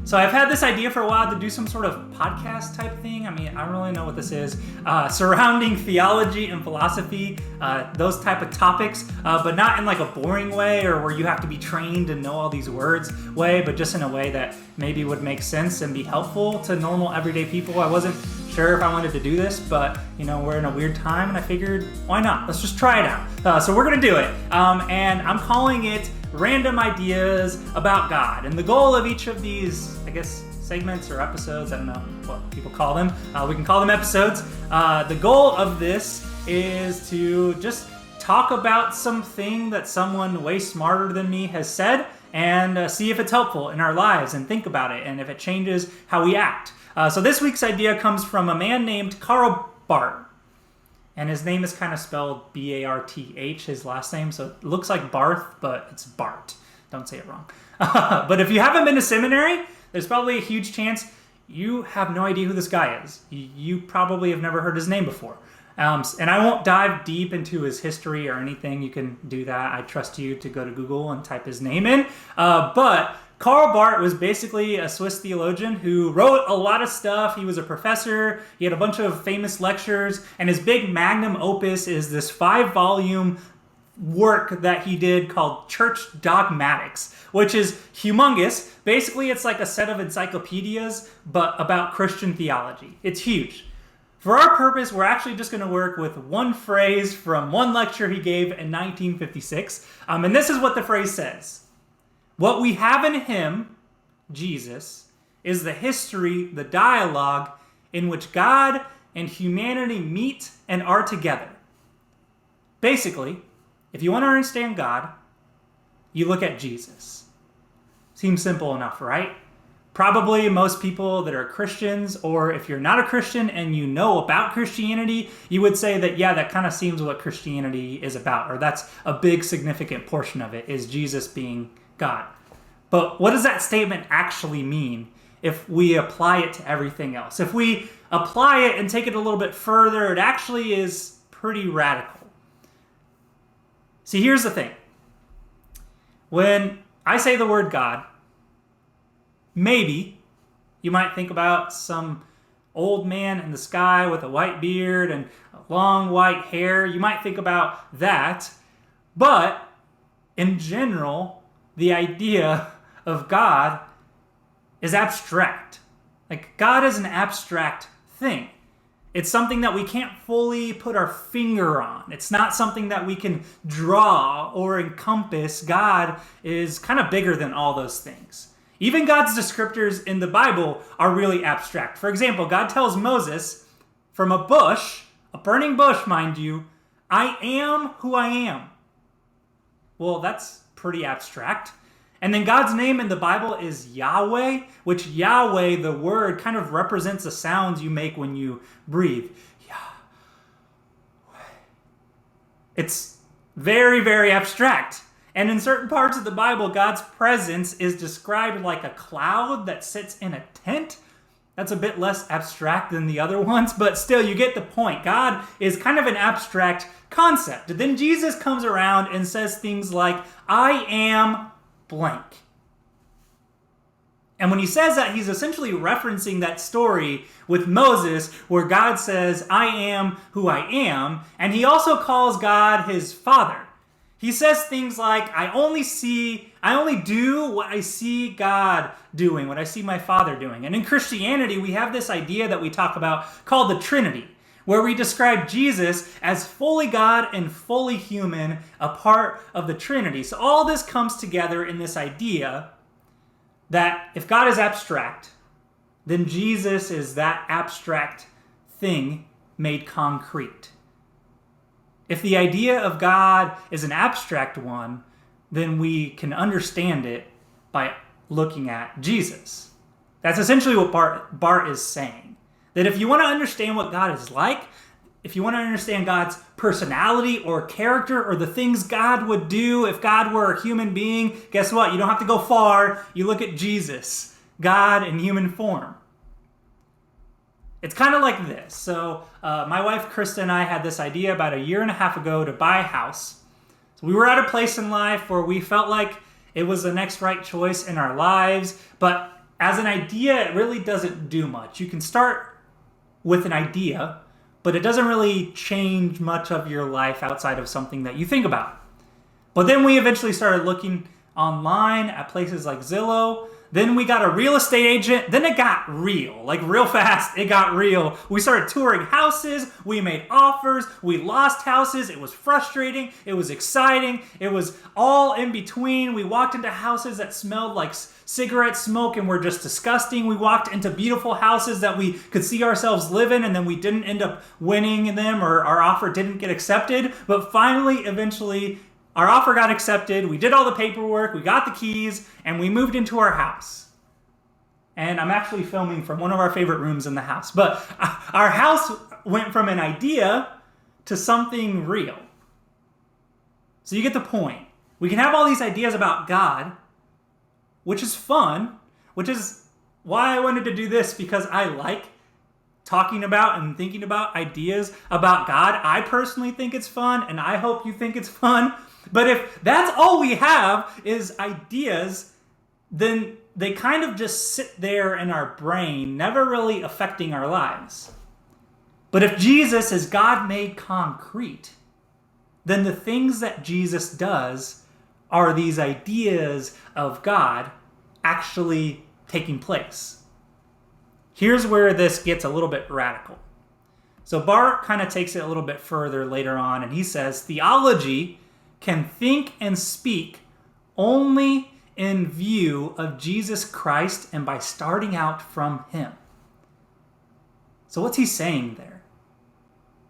So I've had this idea for a while to do some sort of podcast type thing. I mean, I don't really know what this is. Surrounding theology and philosophy, those type of topics, but not in like a boring way or where you have to be trained and know all these words way, but just in a way that maybe would make sense and be helpful to normal everyday people. I wasn't sure if I wanted to do this, but we're in a weird time and I figured, why not? Let's just try it out. So we're gonna do it. And I'm calling it Random Ideas About God. And the goal of each of these, I guess, segments or episodes, I don't know what people call them. We can call them episodes. The goal of this is to just talk about something that someone way smarter than me has said and see if it's helpful in our lives and think about it and if it changes how we act. So this week's idea comes from a man named Karl Barth. And his name is kind of spelled B-A-R-T-H, his last name. So it looks like Barth, but it's Bart. Don't say it wrong. But if you haven't been to seminary, there's probably a huge chance you have no idea who this guy is. You probably have never heard his name before. And I won't dive deep into his history or anything. You can do that. I trust you to go to Google and type his name in. But Karl Barth was basically a Swiss theologian who wrote a lot of stuff. He was a professor. He had a bunch of famous lectures. And his big magnum opus is this 5-volume work that he did called Church Dogmatics, which is humongous. Basically, it's like a set of encyclopedias, but about Christian theology. It's huge. For our purpose, we're actually just going to work with one phrase from one lecture he gave in 1956. And this is what the phrase says. What we have in him, Jesus, is the history, the dialogue in which God and humanity meet and are together. Basically, if you want to understand God, you look at Jesus. Seems simple enough, right? Probably most people that are Christians, or if you're not a Christian and you know about Christianity, you would say that, yeah, that kind of seems what Christianity is about, or that's a big significant portion of it, is Jesus being God. But what does that statement actually mean if we apply it to everything else? If we apply it and take it a little bit further, it actually is pretty radical. See, here's the thing. When I say the word God, maybe you might think about some old man in the sky with a white beard and long white hair. You might think about that. But in general, the idea of God is abstract. Like, God is an abstract thing. It's something that we can't fully put our finger on. It's not something that we can draw or encompass. God is kind of bigger than all those things. Even God's descriptors in the Bible are really abstract. For example, God tells Moses from a bush, a burning bush, mind you, I am who I am. Well, that's pretty abstract. And then God's name in the Bible is Yahweh, which Yahweh, the word, kind of represents the sounds you make when you breathe. Yahweh. It's very, very abstract. And in certain parts of the Bible, God's presence is described like a cloud that sits in a tent. That's a bit less abstract than the other ones, but still, you get the point. God is kind of an abstract concept. And then Jesus comes around and says things like, I am blank. And when he says that, he's essentially referencing that story with Moses where God says, I am who I am. And he also calls God his Father. He says things like, I only do what I see God doing, what I see my Father doing. And in Christianity, we have this idea that we talk about called the Trinity, where we describe Jesus as fully God and fully human, a part of the Trinity. So all this comes together in this idea that if God is abstract, then Jesus is that abstract thing made concrete. If the idea of God is an abstract one, then we can understand it by looking at Jesus. That's essentially what Barth is saying. That if you want to understand what God is like, if you want to understand God's personality or character or the things God would do if God were a human being, guess what? You don't have to go far. You look at Jesus, God in human form. It's kind of like this. So my wife, Krista, and I had this idea about a year and a half ago to buy a house. So we were at a place in life where we felt like it was the next right choice in our lives, but as an idea, it really doesn't do much. You can start with an idea, but it doesn't really change much of your life outside of something that you think about. But then we eventually started looking online at places like Zillow. Then we got a real estate agent. Then it got real, like real fast. It got real. We started touring houses. We made offers. We lost houses. It was frustrating. It was exciting. It was all in between. We walked into houses that smelled like cigarette smoke and were just disgusting. We walked into beautiful houses that we could see ourselves live in, and then we didn't end up winning them, or our offer didn't get accepted. But finally, eventually, our offer got accepted. We did all the paperwork. We got the keys, and we moved into our house. And I'm actually filming from one of our favorite rooms in the house. But our house went from an idea to something real. So you get the point. We can have all these ideas about God, which is fun, which is why I wanted to do this, because I like talking about and thinking about ideas about God. I personally think it's fun, and I hope you think it's fun. But if that's all we have is ideas, then they kind of just sit there in our brain, never really affecting our lives. But if Jesus is God made concrete, then the things that Jesus does are these ideas of God actually taking place. Here's where this gets a little bit radical. So Barth kind of takes it a little bit further later on, and he says, theology can think and speak only in view of Jesus Christ and by starting out from him. So what's he saying there?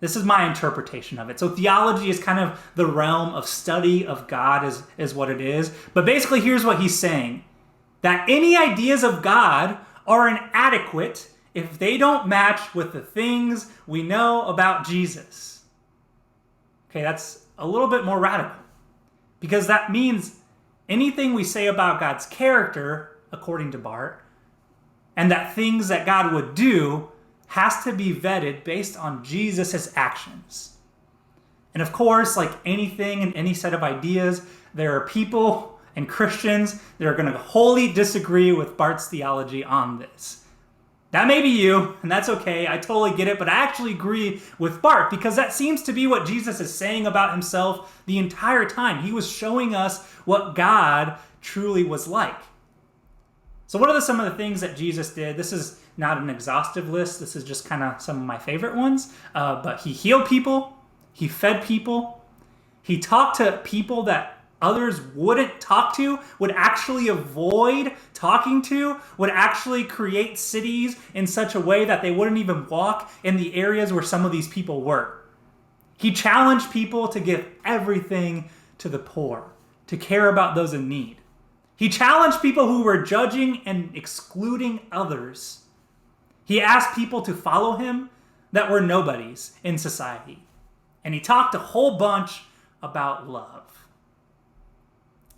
This is my interpretation of it. So theology is kind of the realm of study of God is what it is. But basically here's what he's saying. That any ideas of God are inadequate if they don't match with the things we know about Jesus. Okay, that's a little bit more radical. Because that means anything we say about God's character, according to Barth, and that things that God would do has to be vetted based on Jesus' actions. And of course, like anything in any set of ideas, there are people and Christians that are going to wholly disagree with Barth's theology on this. That may be you, and that's okay. I totally get it, but I actually agree with Barth because that seems to be what Jesus is saying about himself the entire time. He was showing us what God truly was like. So what are some of the things that Jesus did? This is not an exhaustive list. This is just kind of some of my favorite ones. But he healed people. He fed people. He talked to people that others wouldn't talk to, would actually avoid talking to, would actually create cities in such a way that they wouldn't even walk in the areas where some of these people were. He challenged people to give everything to the poor, to care about those in need. He challenged people who were judging and excluding others. He asked people to follow him that were nobodies in society. And he talked a whole bunch about love.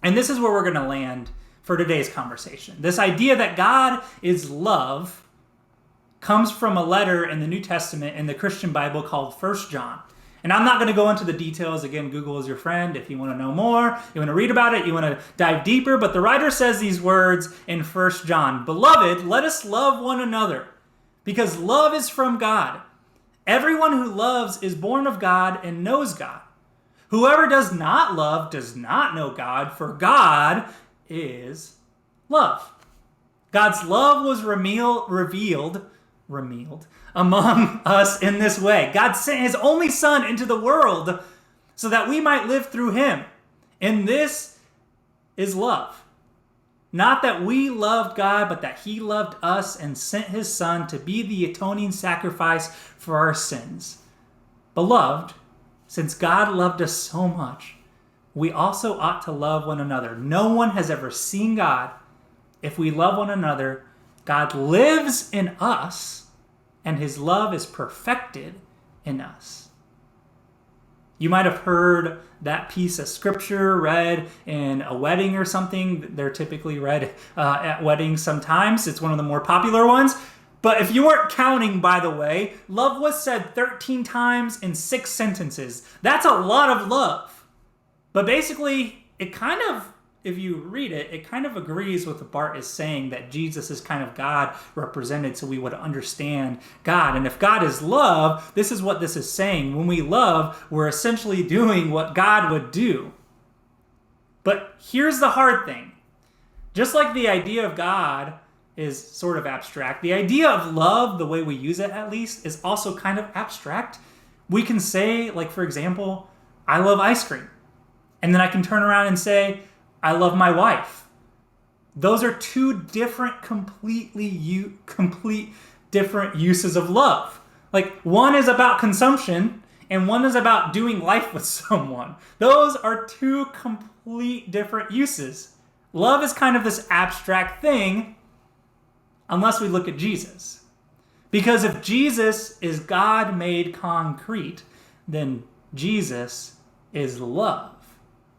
And this is where we're going to land for today's conversation. This idea that God is love comes from a letter in the New Testament in the Christian Bible called 1 John. And I'm not going to go into the details. Again, Google is your friend. If you want to know more, you want to read about it, you want to dive deeper. But the writer says these words in 1 John. Beloved, let us love one another, because love is from God. Everyone who loves is born of God and knows God. Whoever does not love does not know God, for God is love. God's love was revealed among us in this way. God sent his only Son into the world so that we might live through him. And this is love. Not that we loved God, but that he loved us and sent his Son to be the atoning sacrifice for our sins. Beloved, since God loved us so much, we also ought to love one another. No one has ever seen God. If we love one another, God lives in us, and his love is perfected in us. You might have heard that piece of scripture read in a wedding or something. They're typically read at weddings sometimes. It's one of the more popular ones. But if you weren't counting, by the way, love was said 13 times in 6 sentences. That's a lot of love. But basically, it kind of if you read it, it kind of agrees with what Barth is saying, that Jesus is kind of God represented, so we would understand God. And if God is love, this is what this is saying. When we love, we're essentially doing what God would do. But here's the hard thing. Just like the idea of God is sort of abstract, the idea of love, the way we use it at least, is also kind of abstract. We can say, like, for example, I love ice cream. And then I can turn around and say, I love my wife. Those are two different, complete different uses of love. Like, one is about consumption and one is about doing life with someone. Those are two complete different uses. Love is kind of this abstract thing unless we look at Jesus. Because if Jesus is God made concrete, then Jesus is love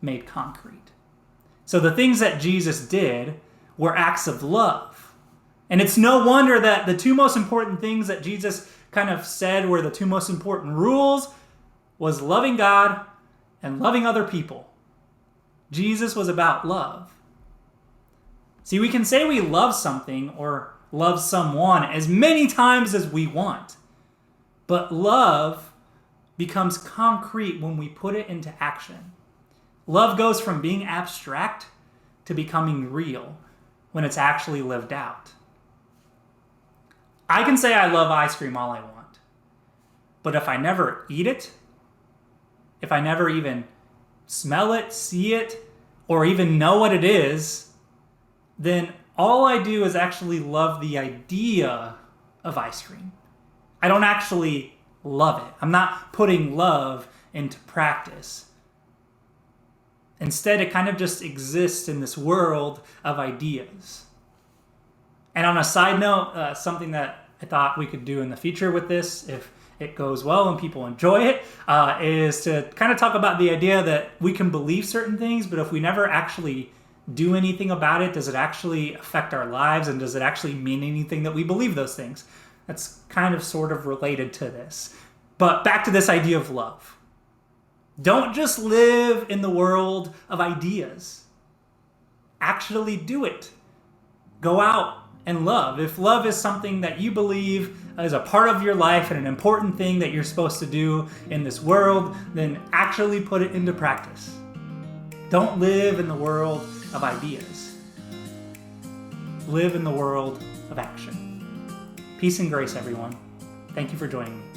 made concrete. So the things that Jesus did were acts of love. And it's no wonder that the two most important things that Jesus kind of said were the two most important rules was loving God and loving other people. Jesus was about love. See, we can say we love something or love someone as many times as we want. But love becomes concrete when we put it into action. Love goes from being abstract to becoming real when it's actually lived out. I can say I love ice cream all I want, but if I never eat it, if I never even smell it, see it, or even know what it is, then all I do is actually love the idea of ice cream. I don't actually love it. I'm not putting love into practice. Instead, it kind of just exists in this world of ideas. And on a side note, something that I thought we could do in the future with this, if it goes well and people enjoy it, is to kind of talk about the idea that we can believe certain things, but if we never actually do anything about it, does it actually affect our lives, and does it actually mean anything that we believe those things? That's kind of sort of related to this. But back to this idea of love. Don't just live in the world of ideas. Actually do it. Go out and love. If love is something that you believe is a part of your life and an important thing that you're supposed to do in this world, then actually put it into practice. Don't live in the world of ideas. Live in the world of action. Peace and grace, everyone. Thank you for joining me.